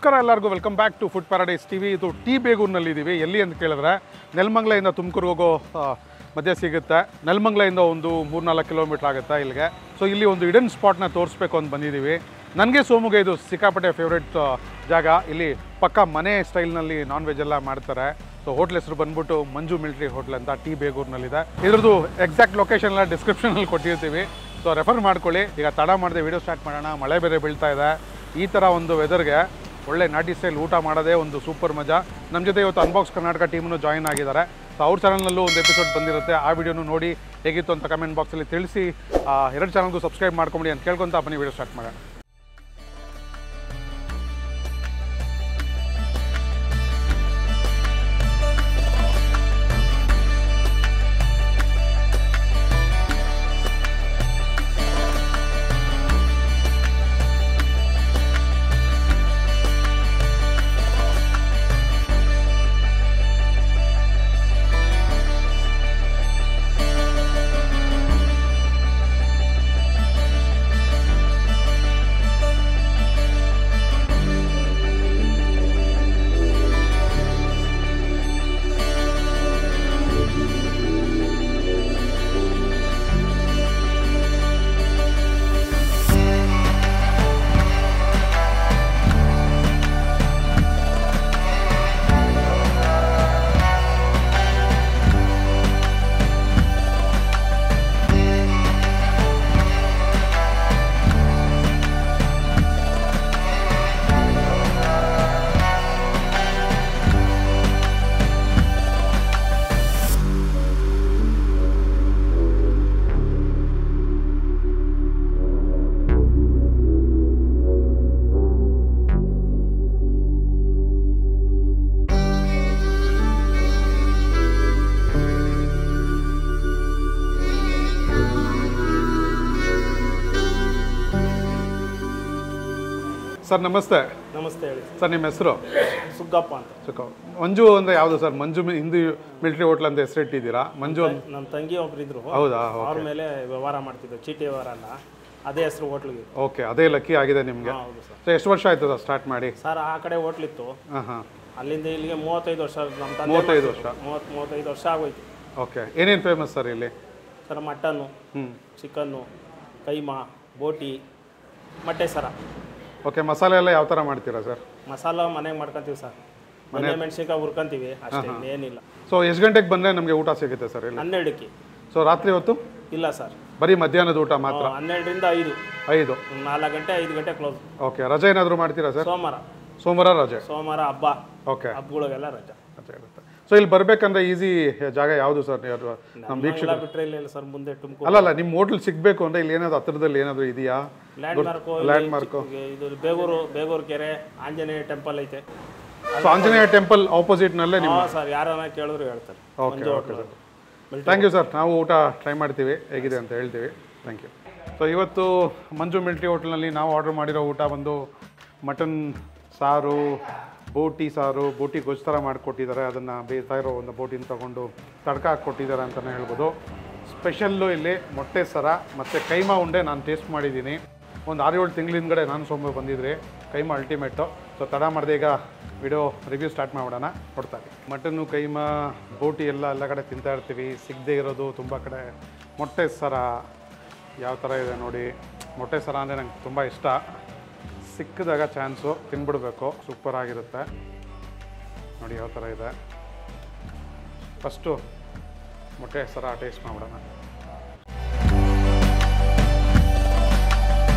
ನಮಸ್ಕಾರ ಎಲ್ಲರಿಗೂ welcome back to food paradise TV. ಇದು ಟಿ ಬೇಗೂರಿನಲ್ಲಿದ್ದೀವಿ. ಎಲ್ಲಿ ಅಂತ ಕೇಳಿದ್ರೆ ನೆಲಮಂಗಲದಿಂದ ತುಮಕೂರು ಹೋಗೋ ಮಧ್ಯೆ ಸಿಗುತ್ತೆ. ನೆಲಮಂಗಲದಿಂದ ಒಂದು 3-4 ಕಿಲೋಮೀಟ್ರ್ ಆಗುತ್ತೆ ಇಲ್ಲಿಗೆ. ಸೊ ಇಲ್ಲಿ ಒಂದು ಹಿಡನ್ ಸ್ಪಾಟ್ನ ತೋರಿಸ್ಬೇಕು ಅಂತ ಬಂದಿದ್ದೀವಿ. ನನಗೆ ಸೋಮುಗೆ ಇದು ಸಿಕ್ಕಾಪಟ್ಟೆ ಫೇವ್ರೇಟ್ ಜಾಗ. ಇಲ್ಲಿ ಪಕ್ಕ ಮನೆ ಸ್ಟೈಲ್ನಲ್ಲಿ ನಾನ್ ವೆಜ್ ಎಲ್ಲ ಮಾಡ್ತಾರೆ. ಸೊ ಹೋಟ್ಲ್ ಹೆಸರು ಬಂದ್ಬಿಟ್ಟು ಮಂಜು ಮಿಲ್ಟ್ರಿ ಹೋಟ್ಲ್ ಅಂತ ಟಿ ಬೇಗೂರಿನಲ್ಲಿದೆ. ಇದ್ರದ್ದು ಎಕ್ಸಾಕ್ಟ್ ಲೊಕೇಶನ್ ಎಲ್ಲ ಡಿಸ್ಕ್ರಿಪ್ಷನಲ್ಲಿ ಕೊಟ್ಟಿರ್ತೀವಿ. ಸೊ ರೆಫರ್ ಮಾಡ್ಕೊಳ್ಳಿ. ಈಗ ತಡ ಮಾಡದೆ ವೀಡಿಯೋ ಸ್ಟಾರ್ಟ್ ಮಾಡೋಣ. ಮಳೆ ಬೇರೆ ಬೀಳ್ತಾ ಇದೆ. ಈ ಥರ ಒಂದು ವೆದರ್ಗೆ ಒಳ್ಳೆ ನಾಟಿ ಸ್ಟೈಲ್ ಊಟ ಮಾಡೋದೇ ಒಂದು ಸೂಪರ್ ಮಜಾ. ನಮ್ಮ ಜೊತೆ ಇವತ್ತು ಅನ್ಬಾಕ್ಸ್ ಕರ್ನಾಟಕ ಟೀಮನ್ನು ಜಾಯಿನ್ ಆಗಿದ್ದಾರೆ. ಸೊ ಅವ್ರ ಚಾನಲ್ನಲ್ಲೂ ಒಂದು ಎಪಿಸೋಡ್ ಬಂದಿರುತ್ತೆ. ಆ ವಿಡಿಯೋನು ನೋಡಿ ಹೇಗಿತ್ತು ಅಂತ ಕಮೆಂಟ್ ಬಾಕ್ಸಲ್ಲಿ ತಿಳಿಸಿ. 2 ಚಾನಲ್ಗೂ ಸಬ್ಸ್ಕ್ರೈಬ್ ಮಾಡ್ಕೊಂಬಿಡಿ ಅಂತ ಕೇಳ್ಕೊಂತ ಬನ್ನಿ ವೀಡಿಯೋ ಸ್ಟಾರ್ಟ್ ಮಾಡೋಣ. ಸರ್ ನಮಸ್ತೆ. ನಮಸ್ತೆ ಹೇಳಿ ಸರ್. ನಿಮ್ಮ ಹೆಸರು? ಸುಗ್ಗಪ್ಪ ಅಂತ. ಮಂಜು ಅಂದರೆ ಯಾವುದು ಸರ್? ಮಂಜು ಹಿಂದೂ ಮಿಲಿಟರಿ ಹೋಟ್ಲ್ ಅಂತ ಹೆಸರಿಟ್ಟಿದ್ದೀರಾ? ಮಂಜು ನಮ್ಮ ತಂಗಿ ಒಬ್ರು ಇದ್ರು. ಹೌದಾ? ಅವ್ರ ಮೇಲೆ ವ್ಯವಹಾರ ಮಾಡ್ತಿದ್ರು, ಚೀಟಿ ವ್ಯವಹಾರ ಅಲ್ಲ, ಅದೇ ಹೆಸರು ಹೋಟ್ಲಿಗೆ. ಓಕೆ, ಅದೇ ಲಕ್ಕಿ ಆಗಿದೆ ನಿಮಗೆ. ಹೌದು ಸರ್. ಸೊ ಎಷ್ಟು ವರ್ಷ ಆಯ್ತು ಸರ್ ಸ್ಟಾರ್ಟ್ ಮಾಡಿ? ಸರ್ ಆ ಕಡೆ ಹೋಟ್ಲಿತ್ತು. ಹಾಂ. ಅಲ್ಲಿಂದ ಇಲ್ಲಿಗೆ 35 ವರ್ಷ. ನಮ್ಮ ತಂದೆ 35 ವರ್ಷ. 35 ವರ್ಷ ಆಗೋಯ್ತು. ಓಕೆ, ಏನೇನು ಫೇಮಸ್ ಸರ್ ಇಲ್ಲಿ? ಸರ್ ಮಟನ್ನು, ಚಿಕನ್ನು, ಕೈಮಾ, ಬೋಟಿ, ಮೊಟ್ಟೆ ಸರ. ಓಕೆ, ಮಸಾಲೆ ಎಲ್ಲ ಯಾವ ಥರ ಮಾಡ್ತೀರಾ ಸರ್? ಮಸಾಲ ಮನೆಗೆ ಮಾಡ್ಕೊತೀವಿ ಸರ್. ಮನೆ ಮೆಣಸಿನ್ಕಾಯಿ ಹುರ್ಕೊಂತೀವಿ ಅಷ್ಟೇ, ಏನಿಲ್ಲ. ಸೊ ಎಷ್ಟು ಗಂಟೆಗೆ ಬಂದರೆ ನಮಗೆ ಊಟ ಸಿಗುತ್ತೆ ಸರ್ ಇಲ್ಲಿ? 12ಕ್ಕೆ. ಸೊ ರಾತ್ರಿ ಹೊತ್ತು? ಇಲ್ಲ ಸರ್, ಬರೀ ಮಧ್ಯಾಹ್ನದ ಊಟ ಮಾತ್ರ? 12ರಿಂದ 5. 4 ಗಂಟೆ 5 ಗಂಟೆ ಕ್ಲೋಸ್. ಓಕೆ, ರಜೆ ಏನಾದರೂ ಮಾಡ್ತೀರಾ ಸರ್? ಸೋಮವಾರ ರಜೆ. ಸೋಮವಾರ ಹಬ್ಬ. ಓಕೆ, ಹಬ್ಬಗಳಿಗೆಲ್ಲ ರಜೆ ಇರುತ್ತೆ. ಸೊ ಇಲ್ಲಿ ಬರ್ಬೇಕಂದ್ರೆ ಈಸಿ ಜಾಗ ಯಾವುದು ಸರ್? ನಮ್ಮ ವೀಕ್ಷಕ ಬಿಟ್ಟರೆ ಇಲ್ಲ ಸರ್, ಮುಂದೆ ತುಮಕೂರು. ಅಲ್ಲಲ್ಲ, ನಿಮ್ಮ ಹೋಟ್ಲ್ ಸಿಗಬೇಕು ಅಂದರೆ ಇಲ್ಲಿ ಏನಾದ್ರು ಹತ್ರದಲ್ಲಿ ಏನಾದರೂ ಇದೆಯಾ? ಲ್ಯಾಂಡ್ ಮಾರ್ಕು ಇದು ಬೇಗೂರು ಕೆರೆ ಆಂಜನೇಯ ಟೆಂಪಲ್ ಐತೆ. ಸೊ ಆಂಜನೇಯ ಟೆಂಪಲ್ ಆಪೋಸಿಟ್ನಲ್ಲೇ ನಿಮ್ಮ? ಸರ್, ಯಾರನ್ನ ಕೇಳಿದ್ರು ಹೇಳ್ತಾರೆ. Okay okay sir, thank you sir. ನಾವು ಊಟ ಟ್ರೈ ಮಾಡ್ತೀವಿ, ಹೇಗಿದೆ ಅಂತ ಹೇಳ್ತೀವಿ. Thank you. ಸೊ ಇವತ್ತು ಮಂಜು ಮಿಲ್ಟ್ರಿ ಹೋಟ್ಲ್ನಲ್ಲಿ ನಾವು ಆರ್ಡರ್ ಮಾಡಿರೋ ಊಟ ಬಂದು ಮಟನ್ ಸಾರು, ಬೋಟಿ ಸಾರು, ಬೋಟಿ ಗೊಜ್ಜು ಥರ ಮಾಡಿಕೊಟ್ಟಿದ್ದಾರೆ. ಅದನ್ನು ಬೇಯ್ತಾ ಇರೋ ಒಂದು ಬೋಟಿನ ತೊಗೊಂಡು ತಡ್ಕ ಹಾಕ್ಕೊಟ್ಟಿದ್ದಾರೆ ಅಂತಲೇ ಹೇಳ್ಬೋದು. ಸ್ಪೆಷಲ್ಲು ಇಲ್ಲಿ ಮೊಟ್ಟೆ ಸರ ಮತ್ತು ಕೈಮಾ ಉಂಡೆ ನಾನು ಟೇಸ್ಟ್ ಮಾಡಿದ್ದೀನಿ. ಒಂದು 6-7 ತಿಂಗಳಿಂದಗಡೆ ನಾನು ಸೋಮವಾರ ಬಂದಿದ್ರಿ. ಕೈಮಾ ಅಲ್ಟಿಮೇಟು. ಸೊ ತಡ ಮಾಡಿದೆ, ಈಗ ವಿಡಿಯೋ ರಿವ್ಯೂ ಸ್ಟಾರ್ಟ್ ಮಾಡೋಣ. ನೋಡ್ತಾರೆ ಮಟನ್ನು, ಕೈಮಾ, ಬೋಟಿ ಎಲ್ಲ ಕಡೆ ತಿಂತಾ ಇರ್ತೀವಿ. ಸಿಗದೇ ಇರೋದು ತುಂಬ ಕಡೆ. ಮೊಟ್ಟೆ ಸರ ಯಾವ ಥರ ಇದೆ ನೋಡಿ. ಮೊಟ್ಟೆ ಸರ ಅಂದರೆ ನಂಗೆ ತುಂಬ ಇಷ್ಟ. ಸಿಕ್ಕಿದಾಗ ಚಾನ್ಸು ತಿನ್ಬಿಡ್ಬೇಕು, ಸೂಪರ್ ಆಗಿರುತ್ತೆ ನೋಡಿ ಯಾವ ಥರ ಇದೆ. ಫಸ್ಟು ಮೊಟ್ಟೆ ಸರ ಟೇಸ್ಟ್ ಮಾಡೋಣ.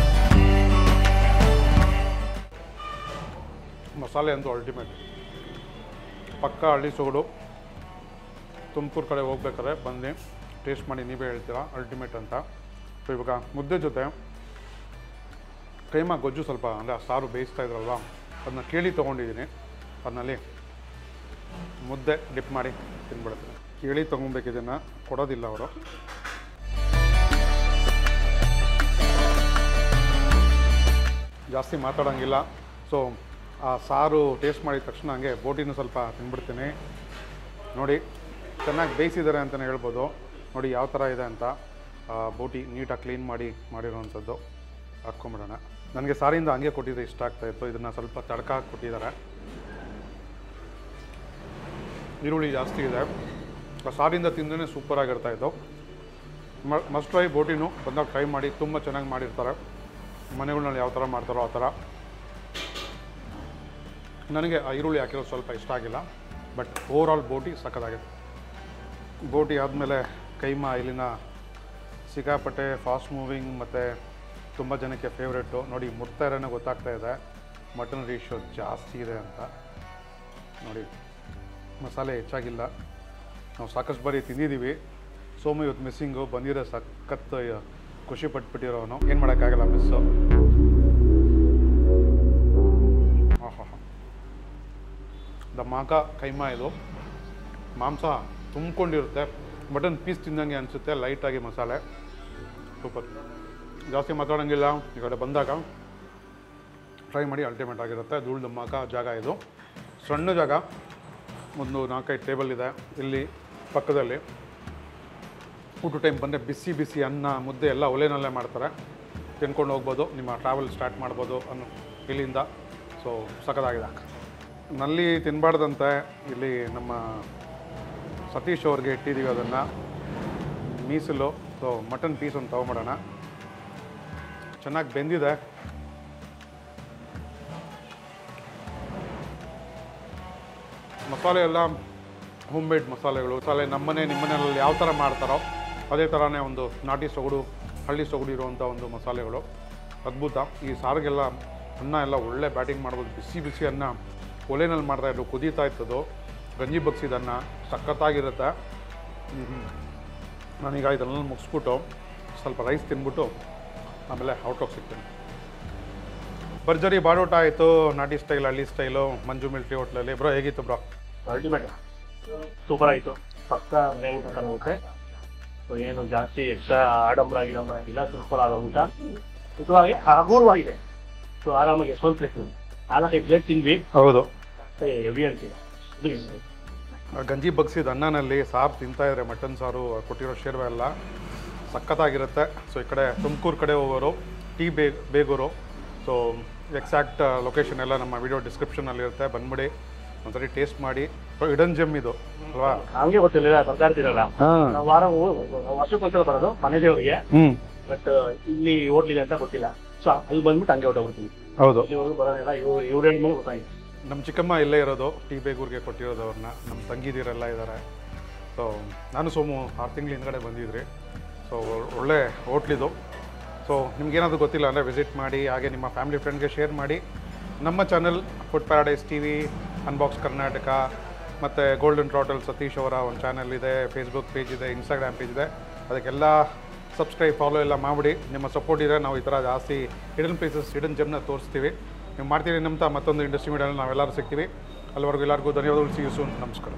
ಮಸಾಲೆ ಅಂತೂ ಅಲ್ಟಿಮೇಟ್. ಪಕ್ಕ ಹಳ್ಳಿ ಸೊಗಡು. ತುಮಕೂರು ಕಡೆ ಹೋಗ್ಬೇಕಾದ್ರೆ ಬಂದು ಟೇಸ್ಟ್ ಮಾಡಿ ನೀವೇ ಹೇಳ್ತೀರಾ ಅಲ್ಟಿಮೇಟ್ ಅಂತ. ಸೊ ಇವಾಗ ಮುದ್ದೆ ಜೊತೆ ಕೈಮಾ ಗೊಜ್ಜು ಸ್ವಲ್ಪ ಅಂದರೆ ಸಾರು ಬೇಯಿಸ್ತಾ ಇದ್ರಲ್ವ, ಅದನ್ನ ಕೇಳಿ ತೊಗೊಂಡಿದ್ದೀನಿ. ಅದನ್ನಲ್ಲಿ ಮುದ್ದೆ ಡಿಪ್ ಮಾಡಿ ತಿನ್ಬಿಡ್ತೀನಿ. ಕೇಳಿ ತೊಗೊಬೇಕು, ಇದನ್ನು ಕೊಡೋದಿಲ್ಲ ಅವರು. ಜಾಸ್ತಿ ಮಾತಾಡೋಂಗಿಲ್ಲ. ಸೊ ಆ ಸಾರು ಟೇಸ್ಟ್ ಮಾಡಿದ ತಕ್ಷಣ ಹಂಗೆ ಬೋಟಿನೂ ಸ್ವಲ್ಪ ತಿಂದ್ಬಿಡ್ತೀನಿ. ನೋಡಿ ಚೆನ್ನಾಗಿ ಬೇಯಿಸಿದ್ದಾರೆ ಅಂತಲೇ ಹೇಳ್ಬೋದು. ನೋಡಿ ಯಾವ ಥರ ಇದೆ ಅಂತ. ಬೋಟಿ ನೀಟಾಗಿ ಕ್ಲೀನ್ ಮಾಡಿರೋವಂಥದ್ದು ಹಾಕ್ಕೊಂಬಿಡೋಣ. ನನಗೆ ಸಾರಿಂದ ಹಂಗೆ ಕೊಟ್ಟಿದ್ರೆ ಇಷ್ಟ ಆಗ್ತಾಯಿತ್ತು. ಇದನ್ನು ಸ್ವಲ್ಪ ತಡ್ಕ ಹಾಕಿ ಕೊಟ್ಟಿದ್ದಾರೆ. ಈರುಳ್ಳಿ ಜಾಸ್ತಿ ಇದೆ. ಸಾರಿಂದ ತಿಂದ್ರೆ ಸೂಪರಾಗಿರ್ತಾಯಿತ್ತು. ಮಸ್ಟ್ ಟ್ರೈ ಬೋಟಿನೂ ಬಂದಾಗ ಟ್ರೈ ಮಾಡಿ. ತುಂಬ ಚೆನ್ನಾಗಿ ಮಾಡಿರ್ತಾರೆ. ಮನೆಗಳಲ್ಲಿ ಯಾವ ಥರ ಮಾಡ್ತಾರೋ ಆ ಥರ. ನನಗೆ ಆ ಈರುಳ್ಳಿ ಹಾಕಿರೋದು ಸ್ವಲ್ಪ ಇಷ್ಟ ಆಗಿಲ್ಲ. ಬಟ್ ಓವರಾಲ್ ಬೋಟಿ ಸಖತ್ತಾಗಿದೆ. ಬೋಟಿ ಆದಮೇಲೆ ಕೈಮಾ ಇಲ್ಲಿನ ಸಿಕ್ಕಾಪಟ್ಟೆ ಫಾಸ್ಟ್ ಮೂವಿಂಗ್ ಮತ್ತು ತುಂಬ ಜನಕ್ಕೆ ಫೇವ್ರೇಟು. ನೋಡಿ ಮುಟ್ತಾ ಇರೋನೇ ಗೊತ್ತಾಗ್ತಾ ಇದೆ ಮಟನ್ ರೇಷಿಯೋ ಜಾಸ್ತಿ ಇದೆ ಅಂತ. ನೋಡಿ ಮಸಾಲೆ ಹೆಚ್ಚಾಗಿಲ್ಲ. ನಾವು ಸಾಕಷ್ಟು ಬಾರಿ ತಿಂದಿದ್ದೀವಿ. ಸೋಮು ಇವತ್ತು ಮಿಸ್ಸಿಂಗು ಬಂದಿರೋ ಸಖತ್ತು ಖುಷಿ ಪಟ್ಬಿಟ್ಟಿರೋನು. ಏನು ಮಾಡೋಕ್ಕಾಗಲ್ಲ ಮಿಸ್ಸು. ಮಾಕ ಕೈಮಾ ಇದು ಮಾಂಸ ತುಂಬಿಕೊಂಡಿರುತ್ತೆ. ಮಟನ್ ಪೀಸ್ ತಿಂದಂಗೆ ಅನಿಸುತ್ತೆ. ಲೈಟಾಗಿ ಮಸಾಲೆ ಸೂಪರ್. ಜಾಸ್ತಿ ಮಾತಾಡೋಂಗಿಲ್ಲ. ಈ ಕಡೆ ಬಂದಾಗ ಟ್ರೈ ಮಾಡಿ. ಅಲ್ಟಿಮೇಟ್ ಆಗಿರುತ್ತೆ. ಧೂಳ್ ದಮ್ಮಾಕ ಜಾಗ ಇದು. ಸಣ್ಣ ಜಾಗ. ಒಂದು 4-5 ಟೇಬಲ್ ಇದೆ ಇಲ್ಲಿ ಪಕ್ಕದಲ್ಲಿ. ಊಟ ಟೈಮ್ ಬಂದರೆ ಬಿಸಿ ಬಿಸಿ ಅನ್ನ ಮುದ್ದೆ ಎಲ್ಲ ಒಲೆನಲ್ಲೇ ಮಾಡ್ತಾರೆ. ತಿನ್ಕೊಂಡು ಹೋಗ್ಬೋದು. ನಿಮ್ಮ ಟ್ರಾವೆಲ್ ಸ್ಟಾರ್ಟ್ ಮಾಡ್ಬೋದು ಅನ್ನೋ ಇಲ್ಲಿಂದ. ಸೊ ಸಖತ್ತಾಗಿದೆ. ನಲ್ಲಿ ತಿನ್ನಬಾರ್ದಂತೆ ಇಲ್ಲಿ ನಮ್ಮ ಸತೀಶ್ ಅವ್ರಿಗೆ ಇಟ್ಟಿದ್ದೀವಿ ಅದನ್ನು ಮೀಸಲು. ಸೊ ಮಟನ್ ಪೀಸ್ ಒಂದು ತೊಗೊಂಬಿಡೋಣ. ಚೆನ್ನಾಗಿ ಬೆಂದಿದೆ. ಮಸಾಲೆ ಎಲ್ಲ ಹೋಮ್ ಮೇಡ್ ಮಸಾಲೆಗಳು. ಮಸಾಲೆ ನಿಮ್ಮನೆಯಲ್ಲಿ ಯಾವ ಥರ ಮಾಡ್ತಾರೋ ಅದೇ ಥರನೇ ಒಂದು ನಾಟಿ ಸೊಗಡು, ಹಳ್ಳಿ ಸೊಗಡು ಇರುವಂಥ ಒಂದು ಮಸಾಲೆಗಳು. ಅದ್ಭುತ. ಈ ಸಾರಿಗೆಲ್ಲ ಅನ್ನ ಎಲ್ಲ ಒಳ್ಳೆ ಬ್ಯಾಟಿಂಗ್ ಮಾಡ್ಬೋದು. ಬಿಸಿ ಬಿಸಿ ಅನ್ನ ಒಲೆನಲ್ಲಿ ಮಾಡ್ತಾಯಿದ್ರು, ಕುದೀತಾ ಇರ್ತದೋ. ಗಂಜಿ ಬಗ್ಸಿದ ಅನ್ನ ಸಖತ್ತಾಗಿರುತ್ತೆ. ನಾನೀಗ ಇದನ್ನೆಲ್ಲ ಮುಗಿಸ್ಬಿಟ್ಟು ಸ್ವಲ್ಪ ರೈಸ್ ತಿಂದ್ಬಿಟ್ಟು ಆಮೇಲೆ ಔಟ್ರೋಗಿ ಸಿಗ್ತೀನಿ. ಭರ್ಜರಿ ಬಾಡೂಟ ಆಯಿತು. ನಾಟಿ ಸ್ಟೈಲ್, ಹಳ್ಳಿ ಸ್ಟೈಲು, ಮಂಜು ಮಿಲ್ಟ್ರಿ ಹೋಟ್ಲಲ್ಲಿ. ಬ್ರೋ ಹೇಗಿತ್ತು ಬ್ರೋ? ಅಲ್ಟಿಮೇಟ್ ಸೂಪರ್ ಆಯಿತು. ಪಕ್ಕ ಮನೆ ಊಟ ಆಗುತ್ತೆ. ಸೊ ಏನು ಜಾಸ್ತಿ ಎಕ್ಸ್ಟ್ರಾ ಆಡಂಬರ ಆಗಿಲ್ಲ. ಸಿಂಪಲ್ ಆಗೋ ಊಟ ಸುಖವಾಗಿ ಹಗುರವಾಗಿದೆ. ಸೊ ಆರಾಮಾಗಿ ಸ್ವಲ್ಪ 4 ಪ್ಲೇಟ್ ತಿಂದ್ವಿ. ಹೌದು. ಹೆವಿ ಅಂತೀವಿ. ಗಂಜಿ ಬಗ್ಸಿದ ಅನ್ನನಲ್ಲಿ ಸಾರು ತಿಂತಾಯಿದ್ರೆ ಮಟನ್ ಸಾರು ಕೊಟ್ಟಿರೋ ಶೇರ್ವೆ ಎಲ್ಲ ಸಖತ್ತಾಗಿರುತ್ತೆ. ಸೊ ಈ ಕಡೆ ತುಮಕೂರು ಕಡೆ ಹೋಗೋರು T Begur. So exact location ಎಲ್ಲ ನಮ್ಮ ವಿಡಿಯೋ ಡಿಸ್ಕ್ರಿಪ್ಷನಲ್ಲಿರುತ್ತೆ. ಬಂದ್ಬಿಡಿ ಒಂದ್ಸರಿ ಟೇಸ್ಟ್ ಮಾಡಿ. ಇಡನ್ ಜೆಮ್ ಇದು ಅಲ್ವಾ? ಹಂಗೆ ಗೊತ್ತಿಲ್ಲ, ಬರ್ತಾ ಇರ್ತೀರಲ್ಲ. ನಾವು ವರ್ಷಕ್ಕೊಂದ್ಸಲ ಬರೋದು ಮನೆ ದೇವರಿಗೆ. ಬಟ್ ಇಲ್ಲಿ ಹೋಟ್ಲಿದೆ ಅಂತ ಗೊತ್ತಿಲ್ಲ. ಸೊ ಅಲ್ಲಿ ಬಂದ್ಬಿಟ್ಟು ಹಂಗೆ ಹೊಟ್ಟೋಗ್ಬಿಡ್ತೀವಿ. ಹೌದು. ಇಲ್ಲಿವರೆಗೂ ಬರೋದಿಲ್ಲ. ಇವ್ರ ಮೇಲೆ ಗೊತ್ತಾಗಿದೆ. ನಮ್ಮ ಚಿಕ್ಕಮ್ಮ ಇಲ್ಲೇ ಇರೋದು. ಟಿ ಬೇಗೂರಿಗೆ ಕೊಟ್ಟಿರೋದು ಅವ್ರನ್ನ. ನಮ್ಮ ತಂಗಿದಿರೆಲ್ಲ ಇದ್ದಾರೆ. ಸೊ ನಾನು ಸೋಮು 6 ತಿಂಗಳ ಹಿಂದ್ಗಡೆ ಬಂದಿದ್ರಿ. ಸೊ ಒಳ್ಳೆ ಹೋಟ್ಲಿದು. ಸೊ ನಿಮ್ಗೇನಾದರೂ ಗೊತ್ತಿಲ್ಲ ಅಂದರೆ ವಿಸಿಟ್ ಮಾಡಿ. ಹಾಗೆ ನಿಮ್ಮ ಫ್ಯಾಮಿಲಿ ಫ್ರೆಂಡ್ಗೆ ಶೇರ್ ಮಾಡಿ. ನಮ್ಮ channel food paradise TV, unbox Karnataka ಮತ್ತು ಗೋಲ್ಡನ್ ಟ್ರಾಟಲ್ ಸತೀಶ್ ಅವರ ಒಂದು ಚಾನಲ್ ಇದೆ. ಫೇಸ್ಬುಕ್ ಪೇಜ್ ಇದೆ, ಇನ್ಸ್ಟಾಗ್ರಾಮ್ ಪೇಜ್ ಇದೆ. ಅದಕ್ಕೆಲ್ಲ ಸಬ್ಸ್ಕ್ರೈಬ್, ಫಾಲೋ ಎಲ್ಲ ಮಾಡಿಬಿಡಿ. ನಿಮ್ಮ ಸಪೋರ್ಟ್ ಇದೆ ನಾವು ಈ ಥರ ಜಾಸ್ತಿ ಹಿಡನ್ ಪ್ಲೇಸಸ್, ಹಿಡನ್ ಜೆಮ್ನ ತೋರಿಸ್ತೀವಿ. ನೀವು ಮಾಡ್ತೀರಿ ನಮ್ತಾ ಮತ್ತೊಂದು ಇಂಡಸ್ಟ್ರಿ ಮೀಡಿಯಲ್ಲಿ ನಾವೆಲ್ಲರೂ ಸಿಗ್ತೀವಿ. ಅಲ್ಲಿವರೆಗೂ ಎಲ್ಲರಿಗೂ ಧನ್ಯವಾದಗಳು. See you soon. ನಮಸ್ಕಾರ.